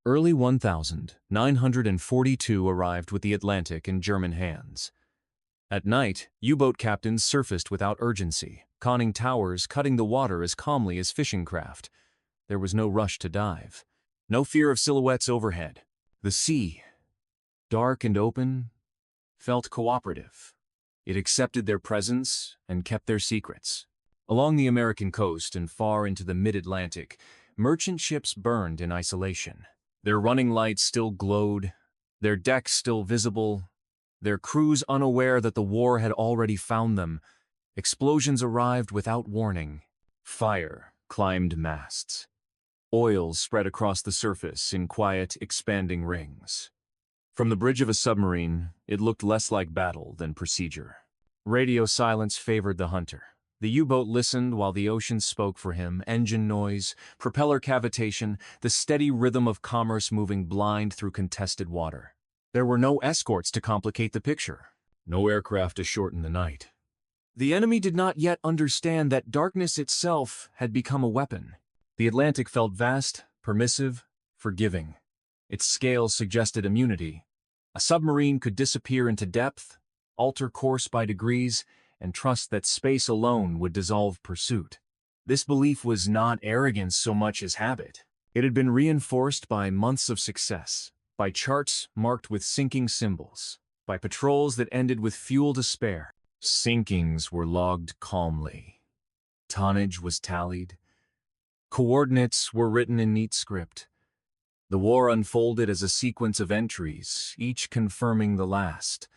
Early 1942 arrived with the Atlantic in German hands. At night, U-boat captains surfaced without urgency, conning towers, cutting the water as calmly as fishing craft. There was no rush to dive. No fear of silhouettes overhead. The sea, dark and open, felt cooperative. It accepted their presence and kept their secrets. Along the American coast and far into the mid-Atlantic, merchant ships burned in isolation. Their running lights still glowed, their decks still visible, their crews unaware that the war had already found them. Explosions arrived without warning. Fire climbed masts. Oil spread across the surface in quiet, expanding rings. From the bridge of a submarine, it looked less like battle than procedure. Radio silence favored the hunter. The U-boat listened while the ocean spoke for him, engine noise, propeller cavitation, the steady rhythm of commerce moving blind through contested water. There were no escorts to complicate the picture, no aircraft to shorten the night. The enemy did not yet understand that darkness itself had become a weapon. The Atlantic felt vast, permissive, forgiving. Its scale suggested immunity. A submarine could disappear into depth, alter course by degrees, and trust that space alone would dissolve pursuit. This belief was not arrogance so much as habit. It had been reinforced by months of success, by charts marked with sinking symbols, by patrols that ended with fuel to spare. Sinkings were logged calmly. Tonnage was tallied. Coordinates were written in neat script. The war unfolded as a sequence of entries, each confirming the last.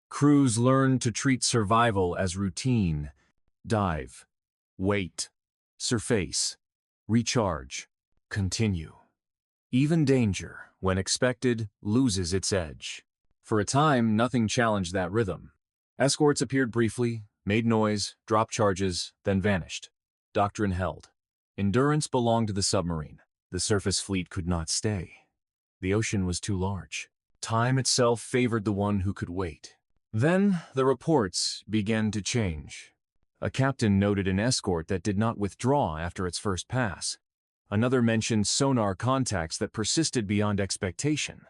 Crews learned to treat survival as routine. Dive, wait, surface, recharge, continue. Even danger, when expected, loses its edge. For a time, nothing challenged that rhythm. Escorts appeared briefly, made noise, dropped charges, then vanished. Doctrine held. Endurance belonged to the submarine. The surface fleet could not stay. The ocean was too large. Time itself favored the one who could wait. Then the reports began to change. A captain noted an escort that did not withdraw after its first pass. Another mentioned sonar contacts that persisted beyond expectation.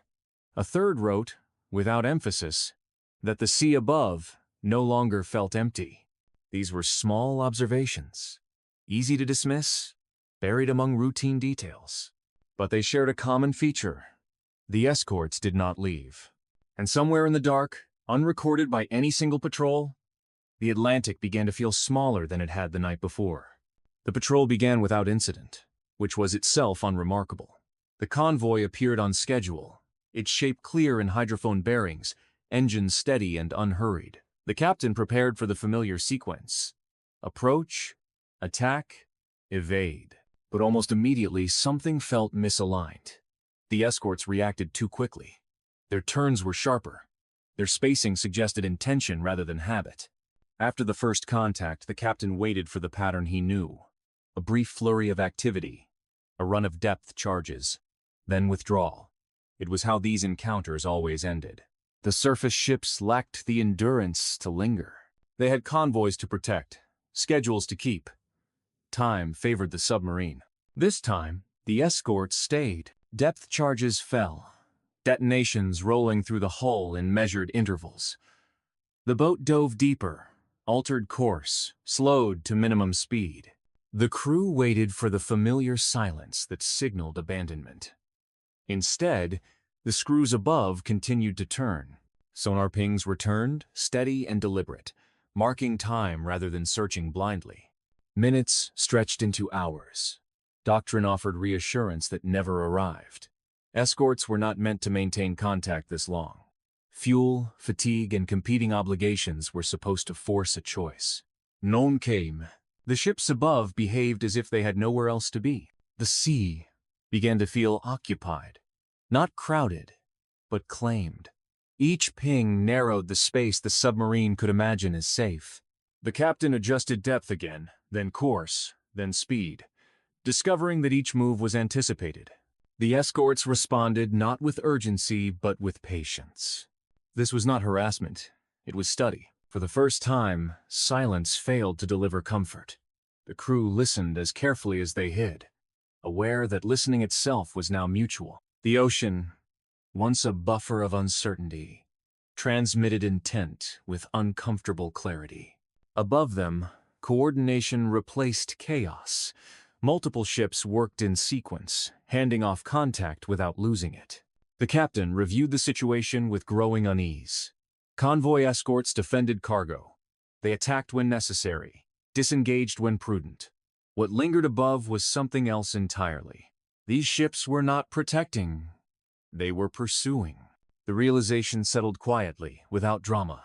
A third wrote, without emphasis, that the sea above no longer felt empty. These were small observations, easy to dismiss, buried among routine details. But they shared a common feature. The escorts did not leave. And somewhere in the dark, unrecorded by any single patrol, the Atlantic began to feel smaller than it had the night before. The patrol began without incident, which was itself unremarkable. The convoy appeared on schedule, its shape clear in hydrophone bearings, engines steady and unhurried. The captain prepared for the familiar sequence: approach, attack, evade. But almost immediately, something felt misaligned. The escorts reacted too quickly. Their turns were sharper. Their spacing suggested intention rather than habit. After the first contact, the captain waited for the pattern he knew. A brief flurry of activity, a run of depth charges, then withdrawal. It was how these encounters always ended. The surface ships lacked the endurance to linger. They had convoys to protect, schedules to keep. Time favored the submarine. This time, the escorts stayed. Depth charges fell, detonations rolling through the hull in measured intervals. The boat dove deeper, altered course, slowed to minimum speed. The crew waited for the familiar silence that signaled abandonment. Instead, the screws above continued to turn. Sonar pings returned, steady and deliberate, marking time rather than searching blindly. Minutes stretched into hours. Doctrine offered reassurance that never arrived. Escorts were not meant to maintain contact this long. Fuel, fatigue, and competing obligations were supposed to force a choice. None came. The ships above behaved as if they had nowhere else to be. The sea began to feel occupied, not crowded, but claimed. Each ping narrowed the space the submarine could imagine as safe. The captain adjusted depth again, then course, then speed, discovering that each move was anticipated. The escorts responded not with urgency, but with patience. This was not harassment. It was study. For the first time, silence failed to deliver comfort. The crew listened as carefully as they hid, aware that listening itself was now mutual. The ocean, once a buffer of uncertainty, transmitted intent with uncomfortable clarity. Above them, coordination replaced chaos. Multiple ships worked in sequence, handing off contact without losing it. The captain reviewed the situation with growing unease. Convoy escorts defended cargo. They attacked when necessary, disengaged when prudent. What lingered above was something else entirely. These ships were not protecting. They were pursuing. The realization settled quietly, without drama.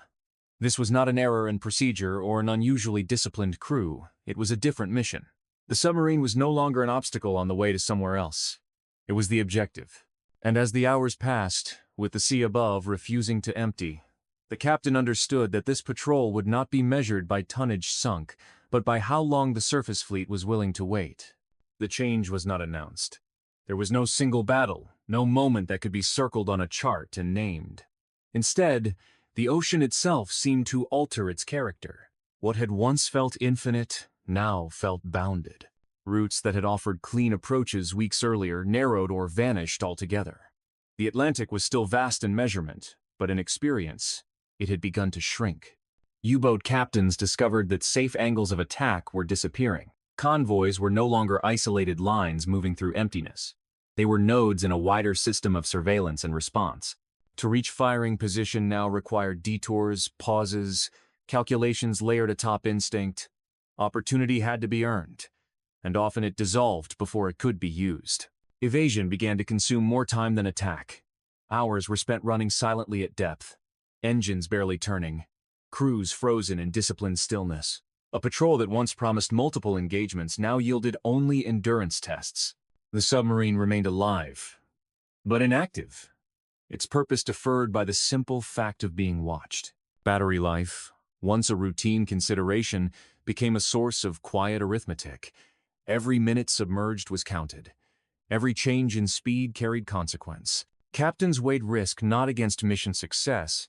This was not an error in procedure or an unusually disciplined crew. It was a different mission. The submarine was no longer an obstacle on the way to somewhere else. It was the objective. And as the hours passed, with the sea above refusing to empty, the captain understood that this patrol would not be measured by tonnage sunk, but by how long the surface fleet was willing to wait. The change was not announced. There was no single battle, no moment that could be circled on a chart and named. Instead, the ocean itself seemed to alter its character. What had once felt infinite now felt bounded. Routes that had offered clean approaches weeks earlier narrowed or vanished altogether. The Atlantic was still vast in measurement, but in experience, it had begun to shrink. U-boat captains discovered that safe angles of attack were disappearing. Convoys were no longer isolated lines moving through emptiness. They were nodes in a wider system of surveillance and response. To reach firing position now required detours, pauses, calculations layered atop instinct. Opportunity had to be earned, and often it dissolved before it could be used. Evasion began to consume more time than attack. Hours were spent running silently at depth, engines barely turning, crews frozen in disciplined stillness. A patrol that once promised multiple engagements now yielded only endurance tests. The submarine remained alive, but inactive, its purpose deferred by the simple fact of being watched. Battery life, once a routine consideration, became a source of quiet arithmetic. Every minute submerged was counted. Every change in speed carried consequence. Captains weighed risk not against mission success,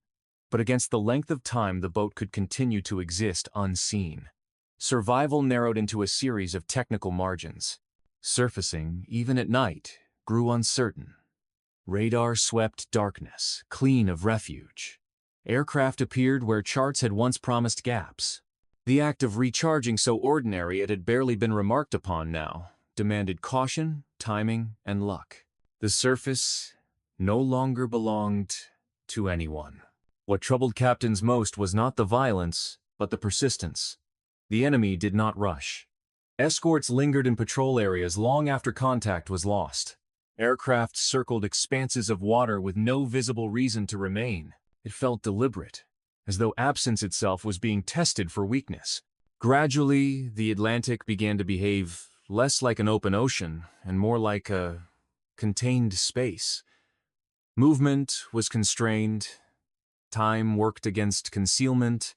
but against the length of time the boat could continue to exist unseen. Survival narrowed into a series of technical margins. Surfacing, even at night, grew uncertain. Radar swept darkness, clean of refuge. Aircraft appeared where charts had once promised gaps. The act of recharging, so ordinary it had barely been remarked upon now, demanded caution, timing, and luck. The surface no longer belonged to anyone. What troubled captains most was not the violence, but the persistence. The enemy did not rush. Escorts lingered in patrol areas long after contact was lost. Aircraft circled expanses of water with no visible reason to remain. It felt deliberate, as though absence itself was being tested for weakness. Gradually, the Atlantic began to behave less like an open ocean and more like a contained space. Movement was constrained. Time worked against concealment.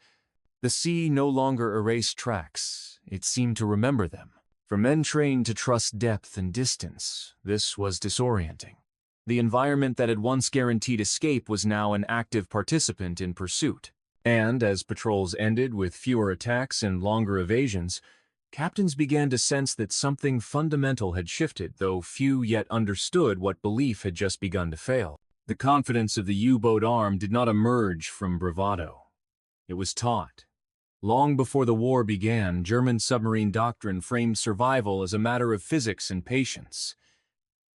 The sea no longer erased tracks. It seemed to remember them. For men trained to trust depth and distance, this was disorienting. The environment that had once guaranteed escape was now an active participant in pursuit. And as patrols ended with fewer attacks and longer evasions, captains began to sense that something fundamental had shifted, though few yet understood what belief had just begun to fail. The confidence of the U-boat arm did not emerge from bravado. It was taught. Long before the war began, German submarine doctrine framed survival as a matter of physics and patience.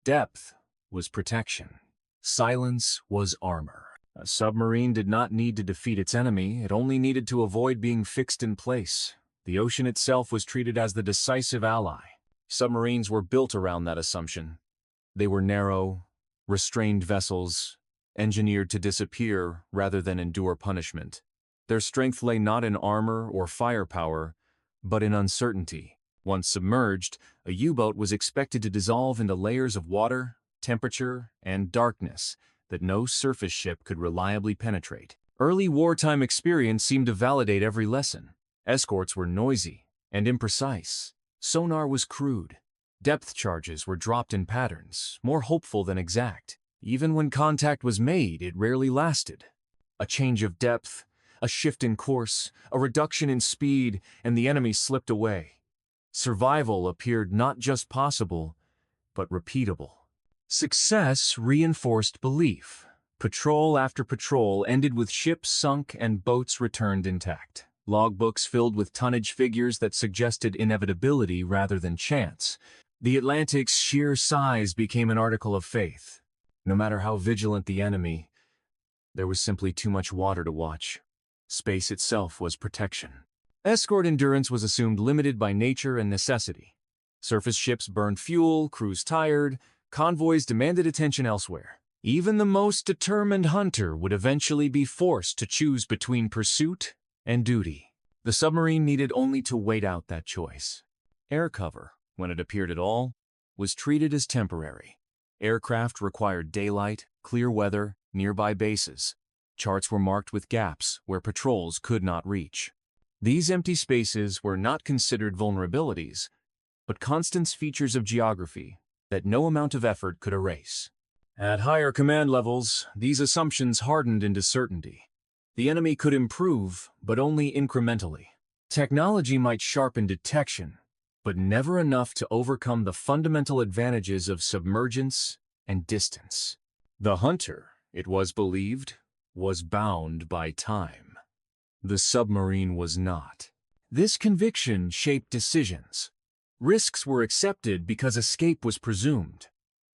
Depth was protection. Silence was armor. A submarine did not need to defeat its enemy, it only needed to avoid being fixed in place. The ocean itself was treated as the decisive ally. Submarines were built around that assumption. They were narrow, restrained vessels, engineered to disappear rather than endure punishment. Their strength lay not in armor or firepower, but in uncertainty. Once submerged, a U-boat was expected to dissolve into layers of water, temperature, and darkness that no surface ship could reliably penetrate. Early wartime experience seemed to validate every lesson. Escorts were noisy and imprecise. Sonar was crude. Depth charges were dropped in patterns, more hopeful than exact. Even when contact was made, it rarely lasted. A change of depth, a shift in course, a reduction in speed, and the enemy slipped away. Survival appeared not just possible, but repeatable. Success reinforced belief. Patrol after patrol ended with ships sunk and boats returned intact. Logbooks filled with tonnage figures that suggested inevitability rather than chance. The Atlantic's sheer size became an article of faith. No matter how vigilant the enemy, there was simply too much water to watch. Space itself was protection. Escort endurance was assumed limited by nature and necessity. Surface ships burned fuel, crews tired, convoys demanded attention elsewhere. Even the most determined hunter would eventually be forced to choose between pursuit and duty. The submarine needed only to wait out that choice. Air cover, when it appeared at all, was treated as temporary. Aircraft required daylight, clear weather, nearby bases. Charts were marked with gaps where patrols could not reach. These empty spaces were not considered vulnerabilities, but constant features of geography that no amount of effort could erase. At higher command levels, these assumptions hardened into certainty. The enemy could improve, but only incrementally. Technology might sharpen detection, but never enough to overcome the fundamental advantages of submergence and distance. The hunter, it was believed, was bound by time. The submarine was not. This conviction shaped decisions. Risks were accepted because escape was presumed.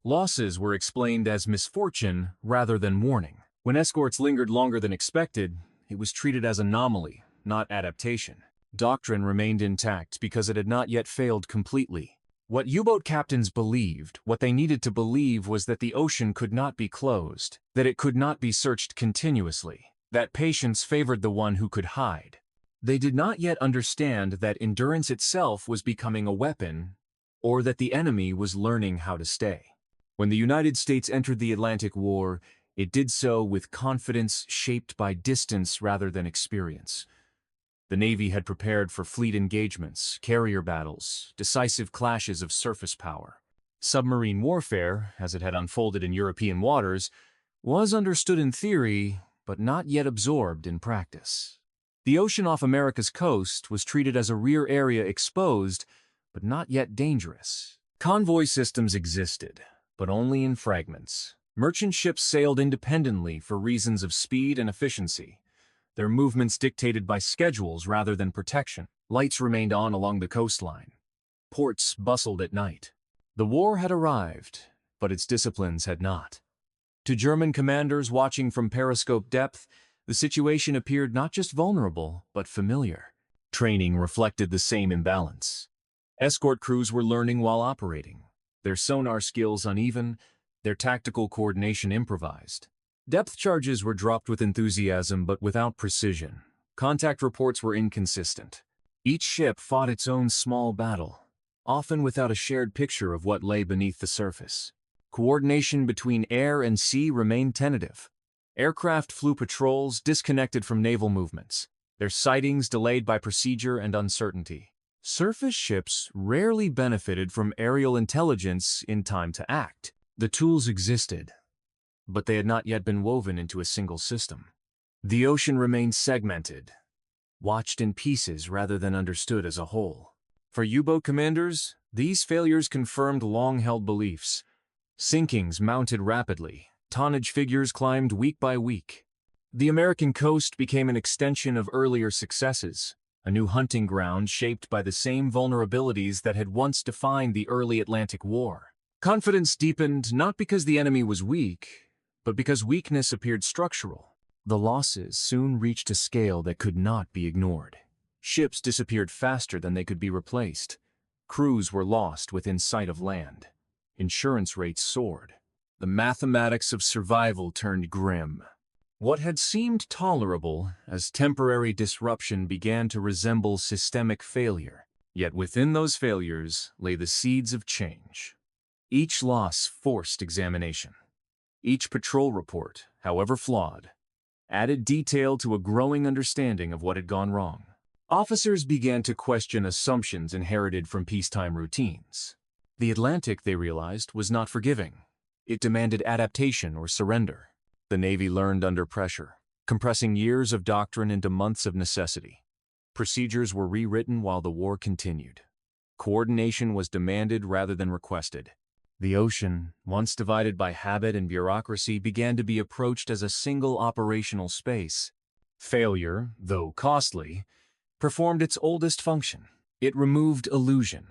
Losses were explained as misfortune rather than warning. When escorts lingered longer than expected, it was treated as anomaly, not adaptation. Doctrine remained intact because it had not yet failed completely. What U-boat captains believed, what they needed to believe, was that the ocean could not be closed, that it could not be searched continuously, that patience favored the one who could hide. They did not yet understand that endurance itself was becoming a weapon, or that the enemy was learning how to stay. When the United States entered the Atlantic War, it did so with confidence shaped by distance rather than experience. The Navy had prepared for fleet engagements, carrier battles, decisive clashes of surface power. Submarine warfare, as it had unfolded in European waters, was understood in theory, but not yet absorbed in practice. The ocean off America's coast was treated as a rear area exposed, but not yet dangerous. Convoy systems existed, but only in fragments. Merchant ships sailed independently for reasons of speed and efficiency, their movements dictated by schedules rather than protection. Lights remained on along the coastline. Ports bustled at night. The war had arrived, but its disciplines had not. To German commanders watching from periscope depth, the situation appeared not just vulnerable, but familiar. Training reflected the same imbalance. Escort crews were learning while operating, their sonar skills uneven, their tactical coordination improvised. Depth charges were dropped with enthusiasm but without precision. Contact reports were inconsistent. Each ship fought its own small battle, often without a shared picture of what lay beneath the surface. Coordination between air and sea remained tentative. Aircraft flew patrols disconnected from naval movements, their sightings delayed by procedure and uncertainty. Surface ships rarely benefited from aerial intelligence in time to act. The tools existed, but they had not yet been woven into a single system. The ocean remained segmented, watched in pieces rather than understood as a whole. For U-boat commanders, these failures confirmed long-held beliefs. Sinkings mounted rapidly. Tonnage figures climbed week by week. The American coast became an extension of earlier successes, a new hunting ground shaped by the same vulnerabilities that had once defined the early Atlantic War. Confidence deepened not because the enemy was weak, but because weakness appeared structural. The losses soon reached a scale that could not be ignored. Ships disappeared faster than they could be replaced. Crews were lost within sight of land. Insurance rates soared. The mathematics of survival turned grim. What had seemed tolerable as temporary disruption began to resemble systemic failure. Yet within those failures lay the seeds of change. Each loss forced examination. Each patrol report, however flawed, added detail to a growing understanding of what had gone wrong. Officers began to question assumptions inherited from peacetime routines. The Atlantic, they realized, was not forgiving. It demanded adaptation or surrender. The Navy learned under pressure, compressing years of doctrine into months of necessity. Procedures were rewritten while the war continued. Coordination was demanded rather than requested. The ocean, once divided by habit and bureaucracy, began to be approached as a single operational space. Failure, though costly, performed its oldest function. It removed illusion.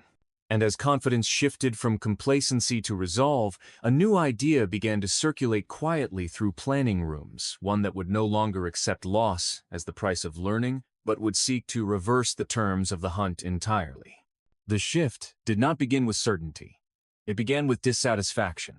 And as confidence shifted from complacency to resolve, a new idea began to circulate quietly through planning rooms, one that would no longer accept loss as the price of learning, but would seek to reverse the terms of the hunt entirely. The shift did not begin with certainty. It began with dissatisfaction.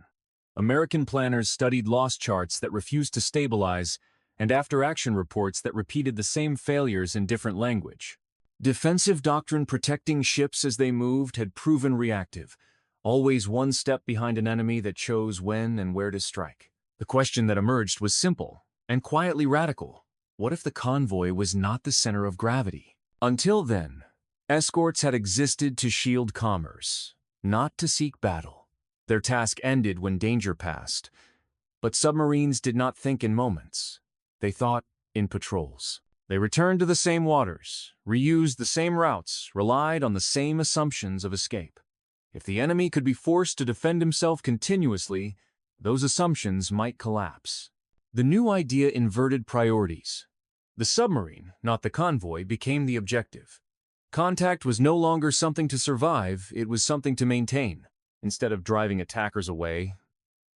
American planners studied loss charts that refused to stabilize and after-action reports that repeated the same failures in different language. Defensive doctrine protecting ships as they moved had proven reactive, always one step behind an enemy that chose when and where to strike. The question that emerged was simple and quietly radical. What if the convoy was not the center of gravity? Until then, escorts had existed to shield commerce, not to seek battle. Their task ended when danger passed, but submarines did not think in moments. They thought in patrols. They returned to the same waters, reused the same routes, relied on the same assumptions of escape. If the enemy could be forced to defend himself continuously, those assumptions might collapse. The new idea inverted priorities. The submarine, not the convoy, became the objective. Contact was no longer something to survive, it was something to maintain. Instead of driving attackers away,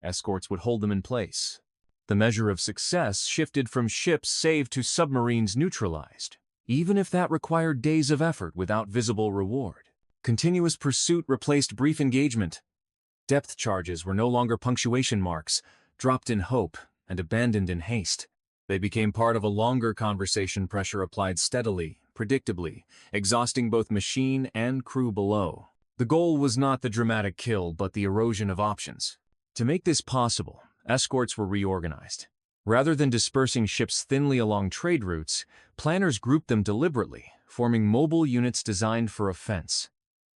escorts would hold them in place. The measure of success shifted from ships saved to submarines neutralized, even if that required days of effort without visible reward. Continuous pursuit replaced brief engagement. Depth charges were no longer punctuation marks, dropped in hope and abandoned in haste. They became part of a longer conversation, pressure applied steadily, predictably, exhausting both machine and crew below. The goal was not the dramatic kill, but the erosion of options. To make this possible, escorts were reorganized. Rather than dispersing ships thinly along trade routes, planners grouped them deliberately, forming mobile units designed for offense.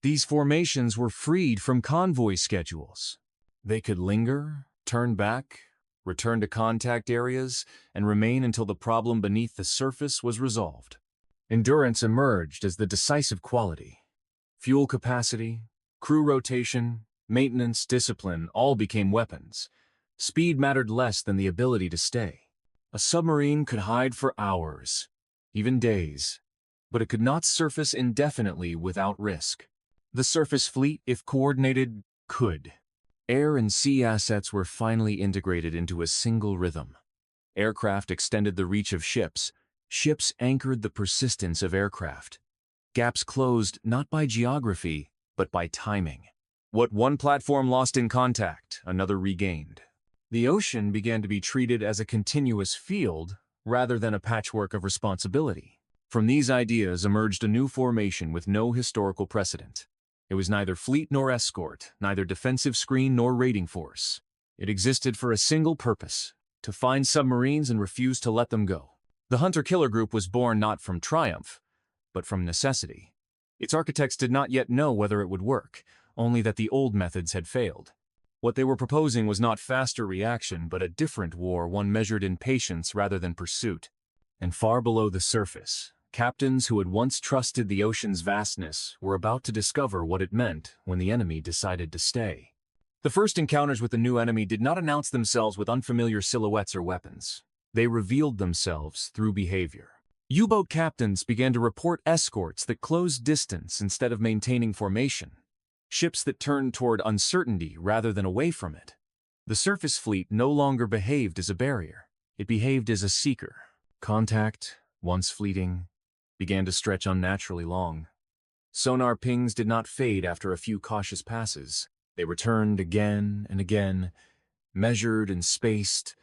These formations were freed from convoy schedules. They could linger, turn back, return to contact areas, and remain until the problem beneath the surface was resolved. Endurance emerged as the decisive quality. Fuel capacity, crew rotation, maintenance, discipline all became weapons. Speed mattered less than the ability to stay. A submarine could hide for hours, even days, but it could not surface indefinitely without risk. The surface fleet, if coordinated, could. Air and sea assets were finally integrated into a single rhythm. Aircraft extended the reach of ships. Ships anchored the persistence of aircraft. Gaps closed not by geography, but by timing. What one platform lost in contact, another regained. The ocean began to be treated as a continuous field rather than a patchwork of responsibility. From these ideas emerged a new formation with no historical precedent. It was neither fleet nor escort, neither defensive screen nor raiding force. It existed for a single purpose: to find submarines and refuse to let them go. The Hunter-Killer Group was born not from triumph, but from necessity. Its architects did not yet know whether it would work, only that the old methods had failed. What they were proposing was not faster reaction, but a different war, one measured in patience rather than pursuit. And far below the surface, captains who had once trusted the ocean's vastness were about to discover what it meant when the enemy decided to stay. The first encounters with the new enemy did not announce themselves with unfamiliar silhouettes or weapons. They revealed themselves through behavior. U-boat captains began to report escorts that closed distance instead of maintaining formation. Ships that turned toward uncertainty rather than away from it. The surface fleet no longer behaved as a barrier. It behaved as a seeker. Contact, once fleeting, began to stretch unnaturally long. Sonar pings did not fade after a few cautious passes. They returned again and again, measured and spaced,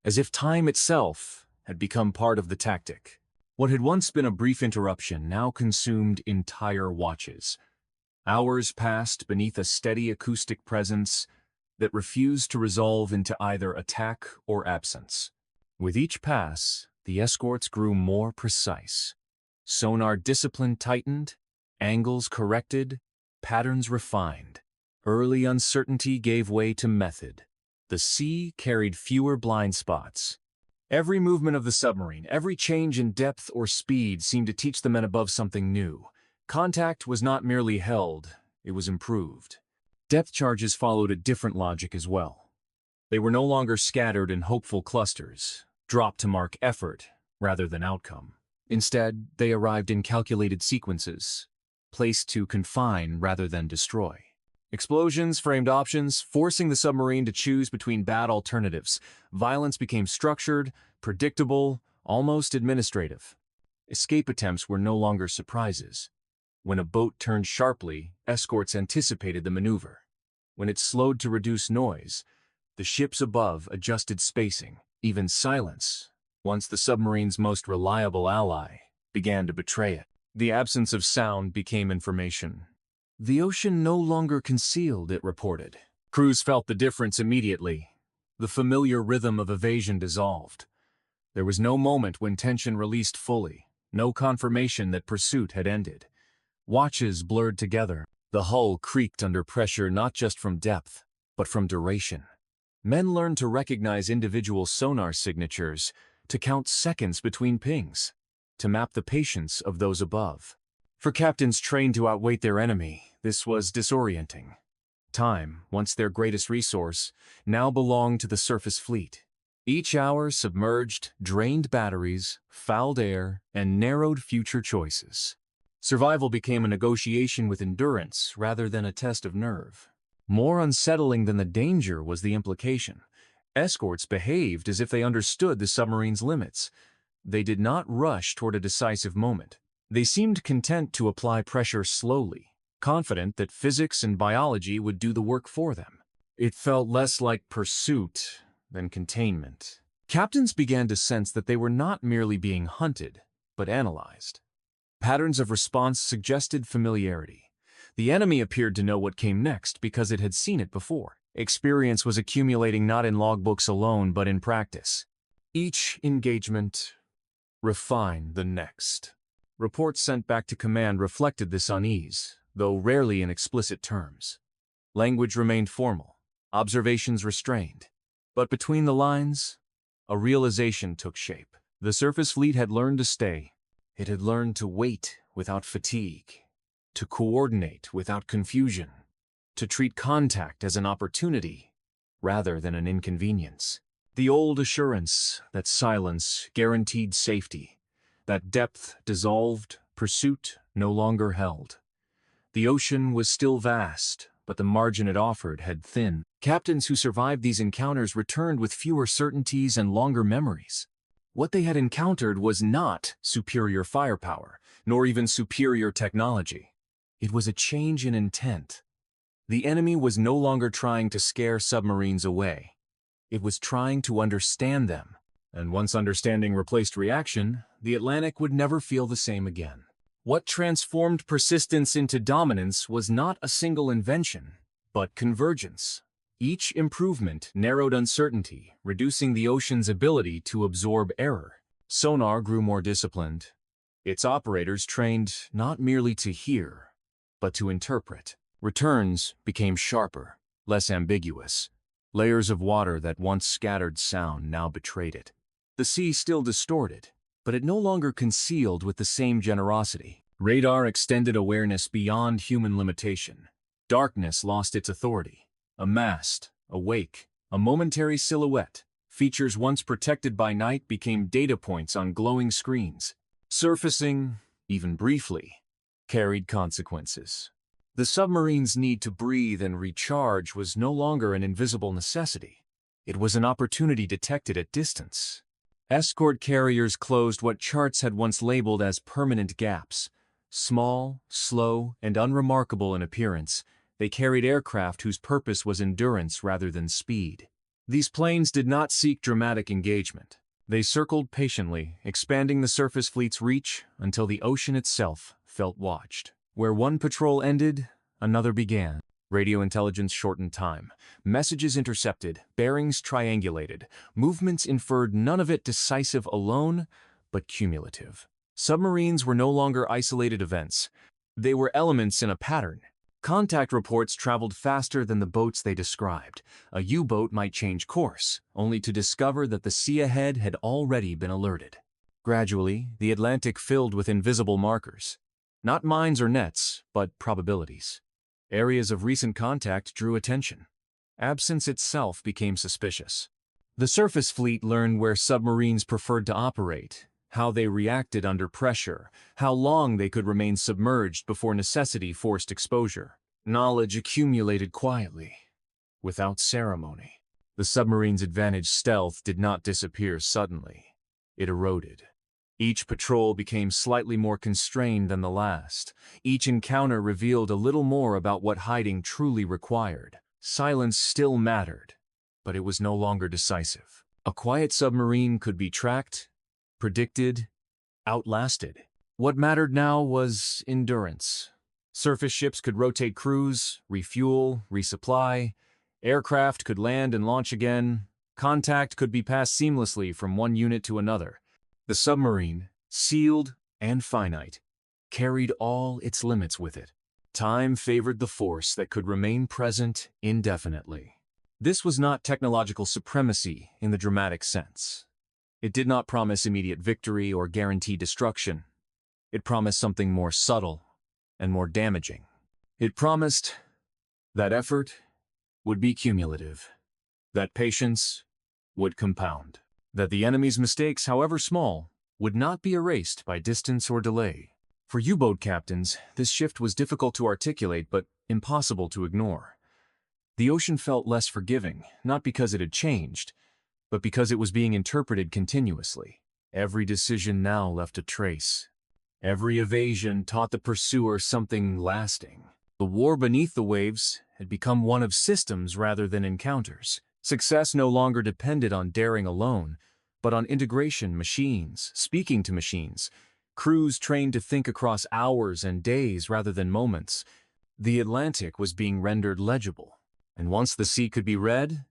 as if time itself had become part of the tactic. What had once been a brief interruption now consumed entire watches. Hours passed beneath a steady acoustic presence that refused to resolve into either attack or absence. With each pass, the escorts grew more precise. Sonar discipline tightened, angles corrected, patterns refined. Early uncertainty gave way to method. The sea carried fewer blind spots. Every movement of the submarine, every change in depth or speed seemed to teach the men above something new. Contact was not merely held, it was improved. Depth charges followed a different logic as well. They were no longer scattered in hopeful clusters, dropped to mark effort rather than outcome. Instead, they arrived in calculated sequences, placed to confine rather than destroy. Explosions framed options, forcing the submarine to choose between bad alternatives. Violence became structured, predictable, almost administrative. Escape attempts were no longer surprises. When a boat turned sharply, escorts anticipated the maneuver. When it slowed to reduce noise, the ships above adjusted spacing. Even silence, once the submarine's most reliable ally, began to betray it. The absence of sound became information. The ocean no longer concealed, it reported. Crews felt the difference immediately. The familiar rhythm of evasion dissolved. There was no moment when tension released fully, no confirmation that pursuit had ended. Watches blurred together. The hull creaked under pressure not just from depth, but from duration. Men learned to recognize individual sonar signatures, to count seconds between pings, to map the patience of those above. For captains trained to outwait their enemy, this was disorienting. Time, once their greatest resource, now belonged to the surface fleet. Each hour submerged, drained batteries, fouled air, and narrowed future choices. Survival became a negotiation with endurance rather than a test of nerve. More unsettling than the danger was the implication. Escorts behaved as if they understood the submarine's limits. They did not rush toward a decisive moment. They seemed content to apply pressure slowly, confident that physics and biology would do the work for them. It felt less like pursuit than containment. Captains began to sense that they were not merely being hunted, but analyzed. Patterns of response suggested familiarity. The enemy appeared to know what came next because it had seen it before. Experience was accumulating not in logbooks alone, but in practice. Each engagement refined the next. Reports sent back to command reflected this unease, though rarely in explicit terms. Language remained formal, observations restrained. But between the lines, a realization took shape. The surface fleet had learned to stay. It had learned to wait without fatigue, to coordinate without confusion, to treat contact as an opportunity rather than an inconvenience. The old assurance that silence guaranteed safety, that depth dissolved, pursuit no longer held. The ocean was still vast, but the margin it offered had thinned. Captains who survived these encounters returned with fewer certainties and longer memories. What they had encountered was not superior firepower, nor even superior technology. It was a change in intent. The enemy was no longer trying to scare submarines away. It was trying to understand them. And once understanding replaced reaction, the Atlantic would never feel the same again. What transformed persistence into dominance was not a single invention, but convergence. Each improvement narrowed uncertainty, reducing the ocean's ability to absorb error. Sonar grew more disciplined. Its operators trained not merely to hear, but to interpret. Returns became sharper, less ambiguous. Layers of water that once scattered sound now betrayed it. The sea still distorted, but it no longer concealed with the same generosity. Radar extended awareness beyond human limitation. Darkness lost its authority. A mast, a wake, a momentary silhouette. Features once protected by night became data points on glowing screens. Surfacing, even briefly, carried consequences. The submarine's need to breathe and recharge was no longer an invisible necessity. It was an opportunity detected at distance. Escort carriers closed what charts had once labeled as permanent gaps. Small, slow, and unremarkable in appearance, they carried aircraft whose purpose was endurance rather than speed. These planes did not seek dramatic engagement. They circled patiently, expanding the surface fleet's reach until the ocean itself felt watched. Where one patrol ended, another began. Radio intelligence shortened time. Messages intercepted, bearings triangulated, movements inferred, none of it decisive alone, but cumulative. Submarines were no longer isolated events. They were elements in a pattern. Contact reports traveled faster than the boats they described. A U-boat might change course, only to discover that the sea ahead had already been alerted. Gradually, the Atlantic filled with invisible markers. Not mines or nets, but probabilities. Areas of recent contact drew attention. Absence itself became suspicious. The surface fleet learned where submarines preferred to operate, how they reacted under pressure, how long they could remain submerged before necessity forced exposure. Knowledge accumulated quietly, without ceremony. The submarine's advantaged stealth did not disappear suddenly. It eroded. Each patrol became slightly more constrained than the last. Each encounter revealed a little more about what hiding truly required. Silence still mattered, but it was no longer decisive. A quiet submarine could be tracked, predicted, outlasted. What mattered now was endurance. Surface ships could rotate crews, refuel, resupply. Aircraft could land and launch again. Contact could be passed seamlessly from one unit to another. The submarine, sealed and finite, carried all its limits with it. Time favored the force that could remain present indefinitely. This was not technological supremacy in the dramatic sense. It did not promise immediate victory or guarantee destruction. It promised something more subtle and more damaging. It promised that effort would be cumulative, that patience would compound, that the enemy's mistakes, however small, would not be erased by distance or delay. For U-boat captains, this shift was difficult to articulate but impossible to ignore. The ocean felt less forgiving, not because it had changed, but because it was being interpreted continuously. Every decision now left a trace. Every evasion taught the pursuer something lasting. The war beneath the waves had become one of systems rather than encounters. Success no longer depended on daring alone, but on integration, machines, speaking to machines, crews trained to think across hours and days rather than moments. The Atlantic was being rendered legible, and once the sea could be read,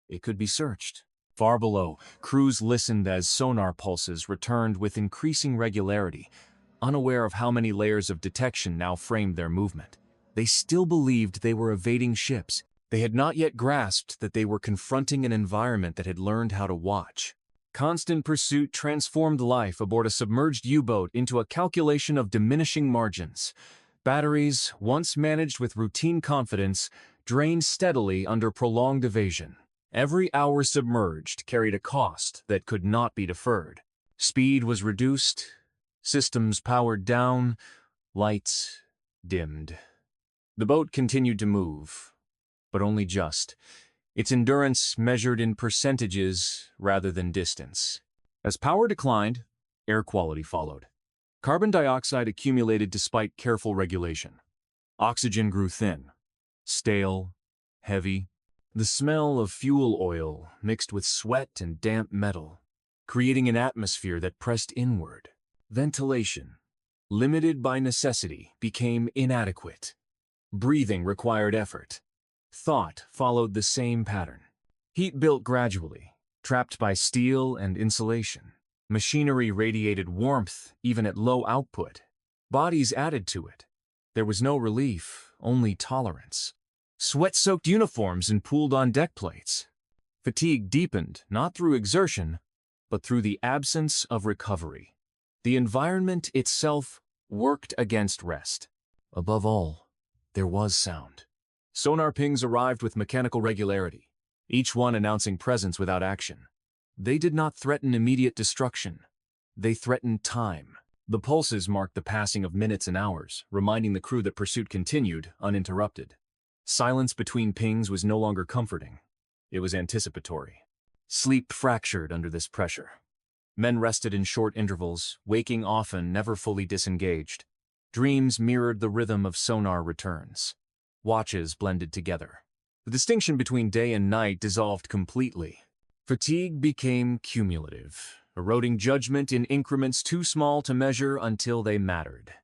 it could be searched. Far below, crews listened as sonar pulses returned with increasing regularity, unaware of how many layers of detection now framed their movement. They still believed they were evading ships. They had not yet grasped that they were confronting an environment that had learned how to watch. Constant pursuit transformed life aboard a submerged U-boat into a calculation of diminishing margins. Batteries, once managed with routine confidence, drained steadily under prolonged evasion. Every hour submerged carried a cost that could not be deferred. Speed was reduced, systems powered down, lights dimmed. The boat continued to move, but only just. Its endurance measured in percentages rather than distance. As power declined, air quality followed. Carbon dioxide accumulated despite careful regulation. Oxygen grew thin, stale, heavy. The smell of fuel oil mixed with sweat and damp metal, creating an atmosphere that pressed inward. Ventilation, limited by necessity, became inadequate. Breathing required effort. Thought followed the same pattern. Heat built gradually, trapped by steel and insulation. Machinery radiated warmth even at low output. Bodies added to it. There was no relief, only tolerance. Sweat-soaked uniforms and pooled-on deck plates. Fatigue deepened, not through exertion, but through the absence of recovery. The environment itself worked against rest. Above all, there was sound. Sonar pings arrived with mechanical regularity, each one announcing presence without action. They did not threaten immediate destruction. They threatened time. The pulses marked the passing of minutes and hours, reminding the crew that pursuit continued, uninterrupted. Silence between pings was no longer comforting. It was anticipatory. Sleep fractured under this pressure. Men rested in short intervals, waking often, never fully disengaged. Dreams mirrored the rhythm of sonar returns. Watches blended together. The distinction between day and night dissolved completely. Fatigue became cumulative, eroding judgment in increments too small to measure until they mattered.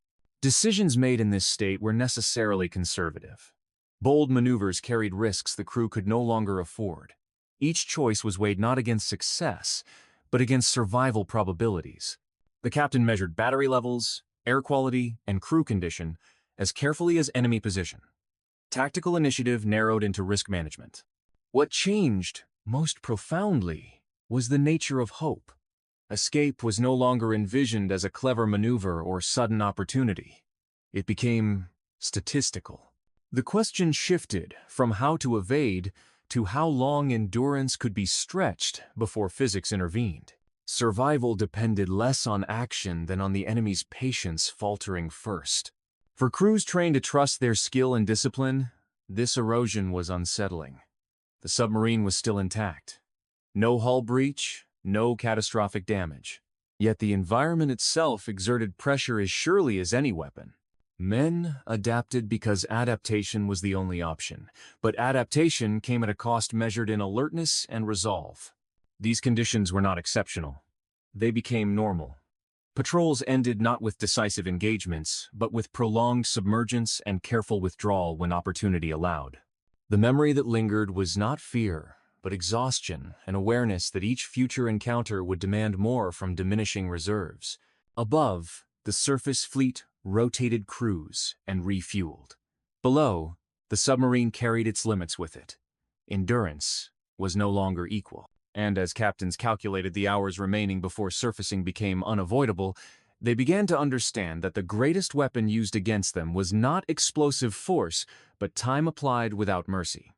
Decisions made in this state were necessarily conservative. Bold maneuvers carried risks the crew could no longer afford. Each choice was weighed not against success, but against survival probabilities. The captain measured battery levels, air quality, and crew condition as carefully as enemy position. Tactical initiative narrowed into risk management. What changed most profoundly was the nature of hope. Escape was no longer envisioned as a clever maneuver or sudden opportunity. It became statistical. The question shifted from how to evade to how long endurance could be stretched before physics intervened. Survival depended less on action than on the enemy's patience faltering first. For crews trained to trust their skill and discipline, this erosion was unsettling. The submarine was still intact. No hull breach, no catastrophic damage. Yet the environment itself exerted pressure as surely as any weapon. Men adapted because adaptation was the only option, but adaptation came at a cost measured in alertness and resolve. These conditions were not exceptional. They became normal. Patrols ended not with decisive engagements, but with prolonged submergence and careful withdrawal when opportunity allowed. The memory that lingered was not fear, but exhaustion and awareness that each future encounter would demand more from diminishing reserves. Above, the surface fleet rotated crews and refueled. Below, the submarine carried its limits with it. Endurance was no longer equal. And as captains calculated the hours remaining before surfacing became unavoidable, they began to understand that the greatest weapon used against them was not explosive force, but time applied without mercy.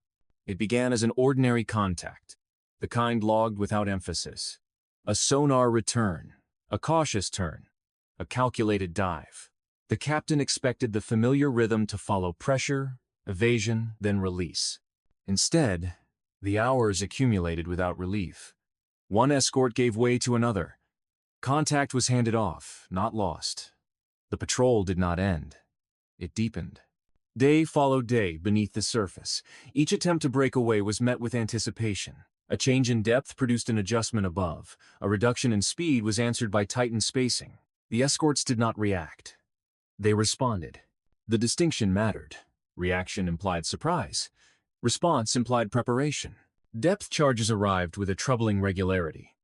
It began as an ordinary contact, the kind logged without emphasis. A sonar return, a cautious turn, a calculated dive. The captain expected the familiar rhythm to follow pressure, evasion, then release. Instead, the hours accumulated without relief. One escort gave way to another. Contact was handed off, not lost. The patrol did not end. It deepened. Day followed day beneath the surface. Each attempt to break away was met with anticipation. A change in depth produced an adjustment above. A reduction in speed was answered by tightened spacing. The escorts did not react. They responded. The distinction mattered. Reaction implied surprise. Response implied preparation. Depth charges arrived with a troubling regularity.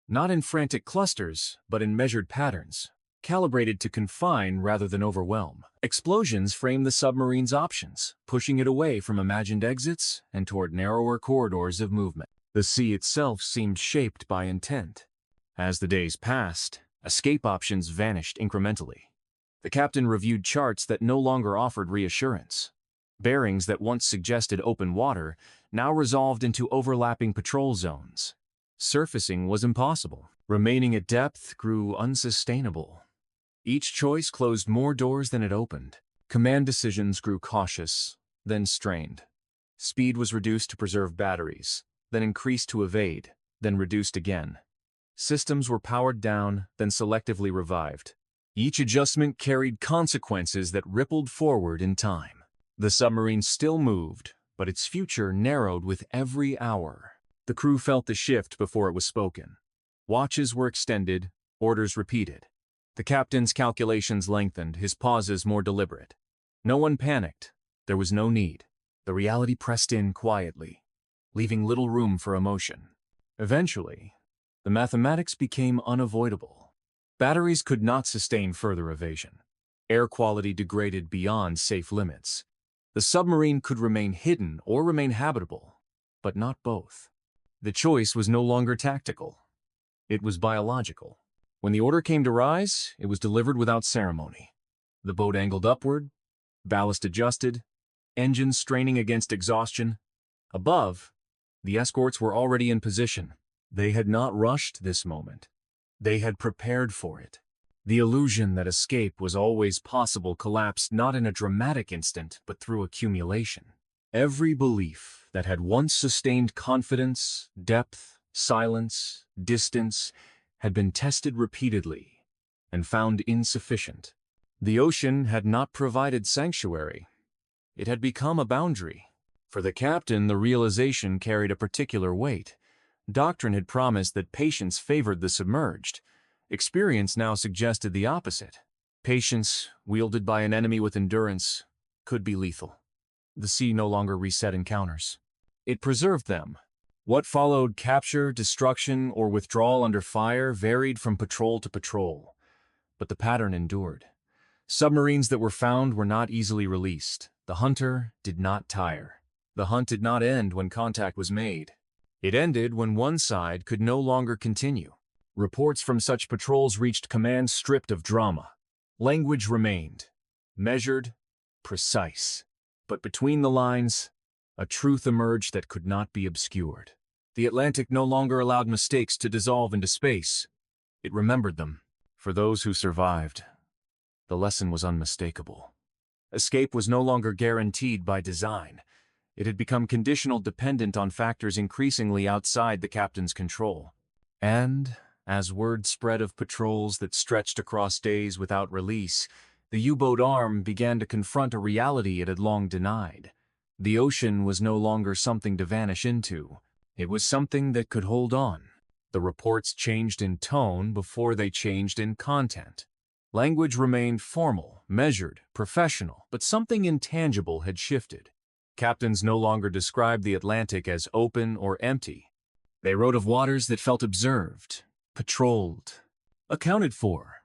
Not in frantic clusters, but in measured patterns, calibrated to confine rather than overwhelm. Explosions framed the submarine's options, pushing it away from imagined exits and toward narrower corridors of movement. The sea itself seemed shaped by intent. As the days passed, escape options vanished incrementally. The captain reviewed charts that no longer offered reassurance. Bearings that once suggested open water now resolved into overlapping patrol zones. Surfacing was impossible. Remaining at depth grew unsustainable. Each choice closed more doors than it opened. Command decisions grew cautious, then strained. Speed was reduced to preserve batteries, then increased to evade, then reduced again. Systems were powered down, then selectively revived. Each adjustment carried consequences that rippled forward in time. The submarine still moved, but its future narrowed with every hour. The crew felt the shift before it was spoken. Watches were extended, orders repeated. The captain's calculations lengthened, his pauses more deliberate. No one panicked. There was no need. The reality pressed in quietly, leaving little room for emotion. Eventually, the mathematics became unavoidable. Batteries could not sustain further evasion. Air quality degraded beyond safe limits. The submarine could remain hidden or remain habitable, but not both. The choice was no longer tactical. It was biological. When the order came to rise, it was delivered without ceremony. The boat angled upward, ballast adjusted, engines straining against exhaustion. Above, the escorts were already in position. They had not rushed this moment. They had prepared for it. The illusion that escape was always possible collapsed not in a dramatic instant, but through accumulation. Every belief that had once sustained confidence, depth, silence, distance, had been tested repeatedly and found insufficient. The ocean had not provided sanctuary. It had become a boundary. For the captain, the realization carried a particular weight. Doctrine had promised that patience favored the submerged. Experience now suggested the opposite. Patience, wielded by an enemy with endurance, could be lethal. The sea no longer reset encounters. It preserved them. What followed capture, destruction, or withdrawal under fire varied from patrol to patrol. But the pattern endured. Submarines that were found were not easily released. The hunter did not tire. The hunt did not end when contact was made. It ended when one side could no longer continue. Reports from such patrols reached command stripped of drama. Language remained, measured, precise. But between the lines, a truth emerged that could not be obscured. The Atlantic no longer allowed mistakes to dissolve into space. It remembered them. For those who survived, the lesson was unmistakable. Escape was no longer guaranteed by design. It had become conditional, dependent on factors increasingly outside the captain's control. And, as word spread of patrols that stretched across days without release, the U-boat arm began to confront a reality it had long denied. The ocean was no longer something to vanish into. It was something that could hold on. The reports changed in tone before they changed in content. Language remained formal, measured, professional, but something intangible had shifted. Captains no longer described the Atlantic as open or empty. They wrote of waters that felt observed, patrolled, accounted for.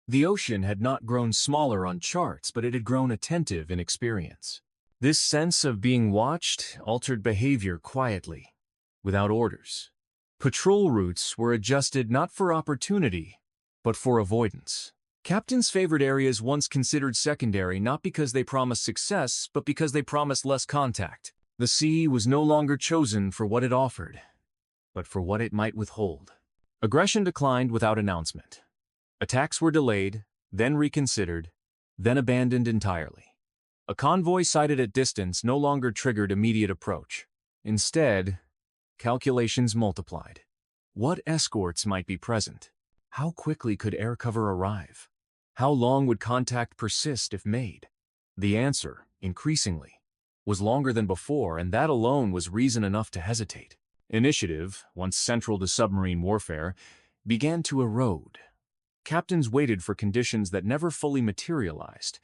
The ocean had not grown smaller on charts, but it had grown attentive in experience. This sense of being watched altered behavior quietly, without orders. Patrol routes were adjusted not for opportunity, but for avoidance. Captains favored areas once considered secondary not because they promised success, but because they promised less contact. The sea was no longer chosen for what it offered, but for what it might withhold. Aggression declined without announcement. Attacks were delayed, then reconsidered, then abandoned entirely. A convoy sighted at distance no longer triggered immediate approach. Instead, calculations multiplied. What escorts might be present? How quickly could air cover arrive? How long would contact persist if made? The answer, increasingly, was longer than before, and that alone was reason enough to hesitate. Initiative, once central to submarine warfare, began to erode. Captains waited for conditions that never fully materialized.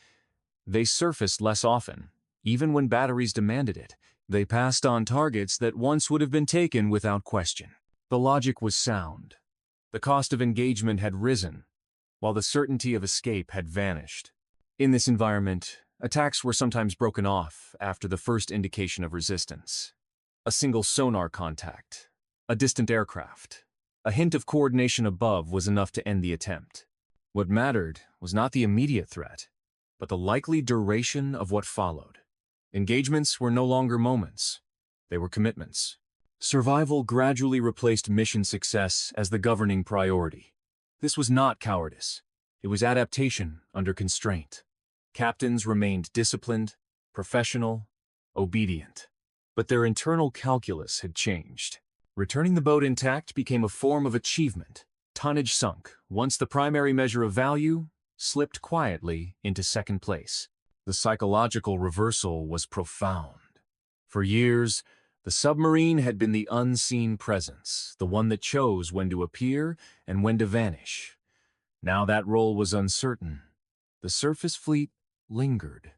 They surfaced less often, even when batteries demanded it. They passed on targets that once would have been taken without question. The logic was sound. The cost of engagement had risen, while the certainty of escape had vanished. In this environment, attacks were sometimes broken off after the first indication of resistance. A single sonar contact, a distant aircraft, a hint of coordination above was enough to end the attempt. What mattered was not the immediate threat, but the likely duration of what followed. Engagements were no longer moments. They were commitments. Survival gradually replaced mission success as the governing priority. This was not cowardice. It was adaptation under constraint. Captains remained disciplined, professional, obedient. But their internal calculus had changed. Returning the boat intact became a form of achievement. Tonnage sunk. Once the primary measure of value, slipped quietly into second place. The psychological reversal was profound. For years, the submarine had been the unseen presence, the one that chose when to appear and when to vanish. Now that role was uncertain. The surface fleet lingered.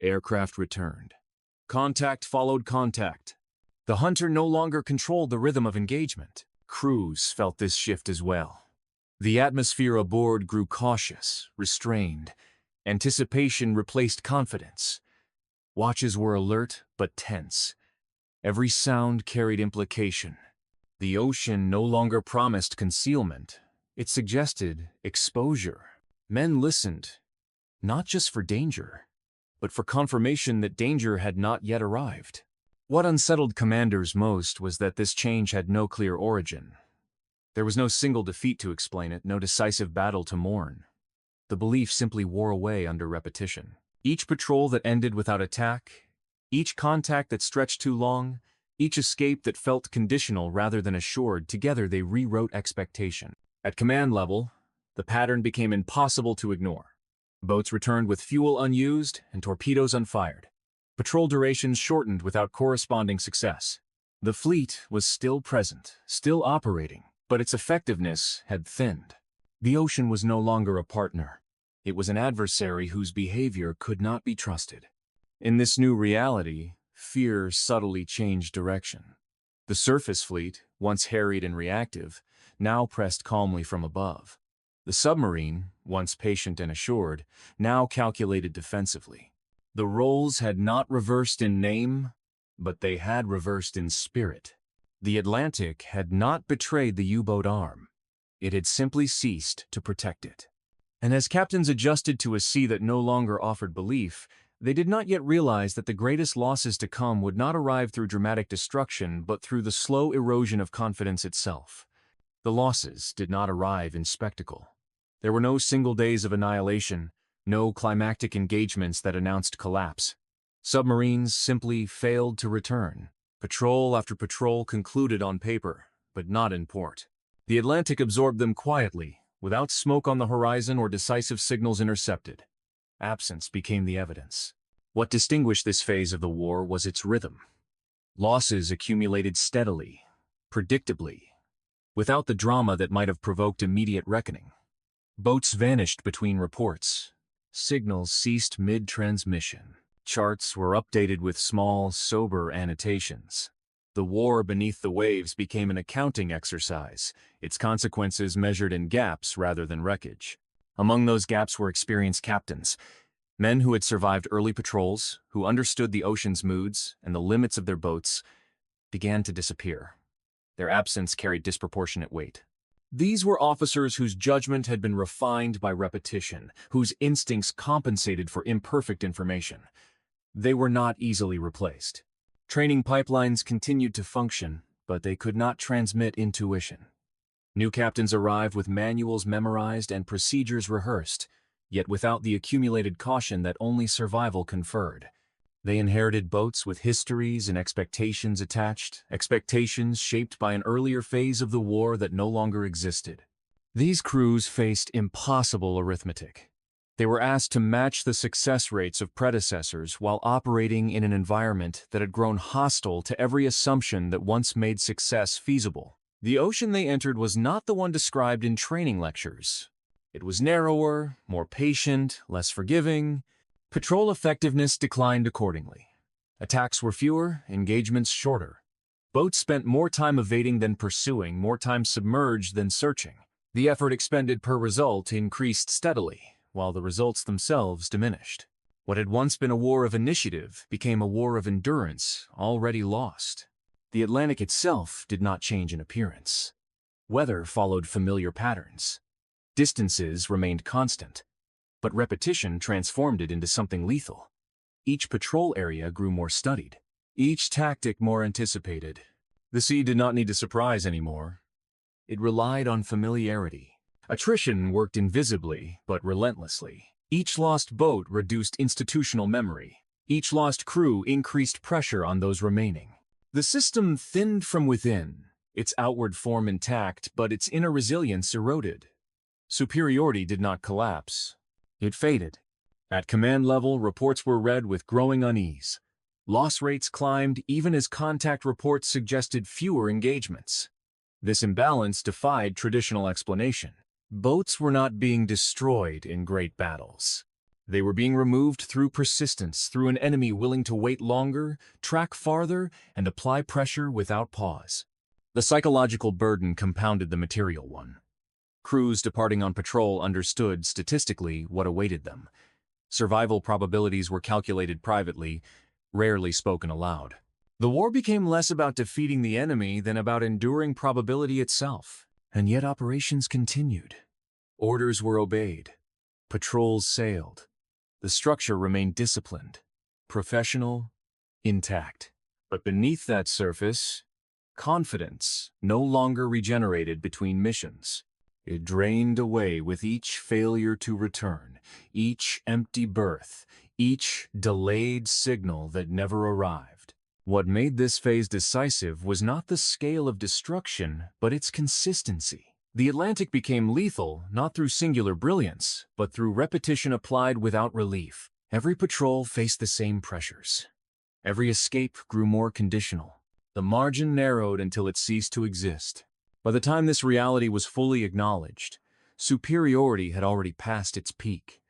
Aircraft returned. Contact followed contact. The hunter no longer controlled the rhythm of engagement. Crews felt this shift as well. The atmosphere aboard grew cautious, restrained. Anticipation replaced confidence. Watches were alert but tense. Every sound carried implication. The ocean no longer promised concealment. It suggested exposure. Men listened, not just for danger, but for confirmation that danger had not yet arrived. What unsettled commanders most was that this change had no clear origin. There was no single defeat to explain it, no decisive battle to mourn. The belief simply wore away under repetition. Each patrol that ended without attack, each contact that stretched too long, each escape that felt conditional rather than assured, together they rewrote expectation. At command level, the pattern became impossible to ignore. Boats returned with fuel unused and torpedoes unfired. Patrol durations shortened without corresponding success. The fleet was still present, still operating, but its effectiveness had thinned. The ocean was no longer a partner. It was an adversary whose behavior could not be trusted. In this new reality, fear subtly changed direction. The surface fleet, once harried and reactive, now pressed calmly from above. The submarine, once patient and assured, now calculated defensively. The roles had not reversed in name, but they had reversed in spirit. The Atlantic had not betrayed the U-boat arm. It had simply ceased to protect it. And as captains adjusted to a sea that no longer offered belief, They did not yet realize that the greatest losses to come would not arrive through dramatic destruction, but through the slow erosion of confidence itself. The losses did not arrive in spectacle. There were no single days of annihilation, no climactic engagements that announced collapse. Submarines simply failed to return. Patrol after patrol concluded on paper, but not in port. The Atlantic absorbed them quietly, without smoke on the horizon or decisive signals intercepted. Absence became the evidence. What distinguished this phase of the war was its rhythm. Losses accumulated steadily, predictably, without the drama that might have provoked immediate reckoning. Boats vanished between reports. Signals ceased mid-transmission. Charts were updated with small, sober annotations. The war beneath the waves became an accounting exercise, its consequences measured in gaps rather than wreckage. Among those gaps were experienced captains, men who had survived early patrols, who understood the ocean's moods and the limits of their boats, began to disappear. Their absence carried disproportionate weight. These were officers whose judgment had been refined by repetition, whose instincts compensated for imperfect information. They were not easily replaced. Training pipelines continued to function, but they could not transmit intuition. New captains arrived with manuals memorized and procedures rehearsed, yet without the accumulated caution that only survival conferred. They inherited boats with histories and expectations attached, expectations shaped by an earlier phase of the war that no longer existed. These crews faced impossible arithmetic. They were asked to match the success rates of predecessors while operating in an environment that had grown hostile to every assumption that once made success feasible. The ocean they entered was not the one described in training lectures. It was narrower, more patient, less forgiving. Patrol effectiveness declined accordingly. Attacks were fewer, engagements shorter. Boats spent more time evading than pursuing, more time submerged than searching. The effort expended per result increased steadily, while the results themselves diminished. What had once been a war of initiative became a war of endurance, already lost. The Atlantic itself did not change in appearance. Weather followed familiar patterns. Distances remained constant, but repetition transformed it into something lethal. Each patrol area grew more studied, each tactic more anticipated. The sea did not need to surprise anymore. It relied on familiarity. Attrition worked invisibly, but relentlessly. Each lost boat reduced institutional memory. Each lost crew increased pressure on those remaining. The system thinned from within, its outward form intact, but its inner resilience eroded. Superiority did not collapse. It faded. At command level, reports were read with growing unease. Loss rates climbed even as contact reports suggested fewer engagements. This imbalance defied traditional explanation. Boats were not being destroyed in great battles. They were being removed through persistence, through an enemy willing to wait longer, track farther, and apply pressure without pause. The psychological burden compounded the material one. Crews departing on patrol understood, statistically, what awaited them. Survival probabilities were calculated privately, rarely spoken aloud. The war became less about defeating the enemy than about enduring probability itself. And yet operations continued. Orders were obeyed. Patrols sailed. The structure remained disciplined, professional, intact. But beneath that surface, confidence no longer regenerated between missions. It drained away with each failure to return, each empty berth, each delayed signal that never arrived. What made this phase decisive was not the scale of destruction, but its consistency. The Atlantic became lethal not through singular brilliance, but through repetition applied without relief. Every patrol faced the same pressures. Every escape grew more conditional. The margin narrowed until it ceased to exist. By the time this reality was fully acknowledged, superiority had already passed its peak.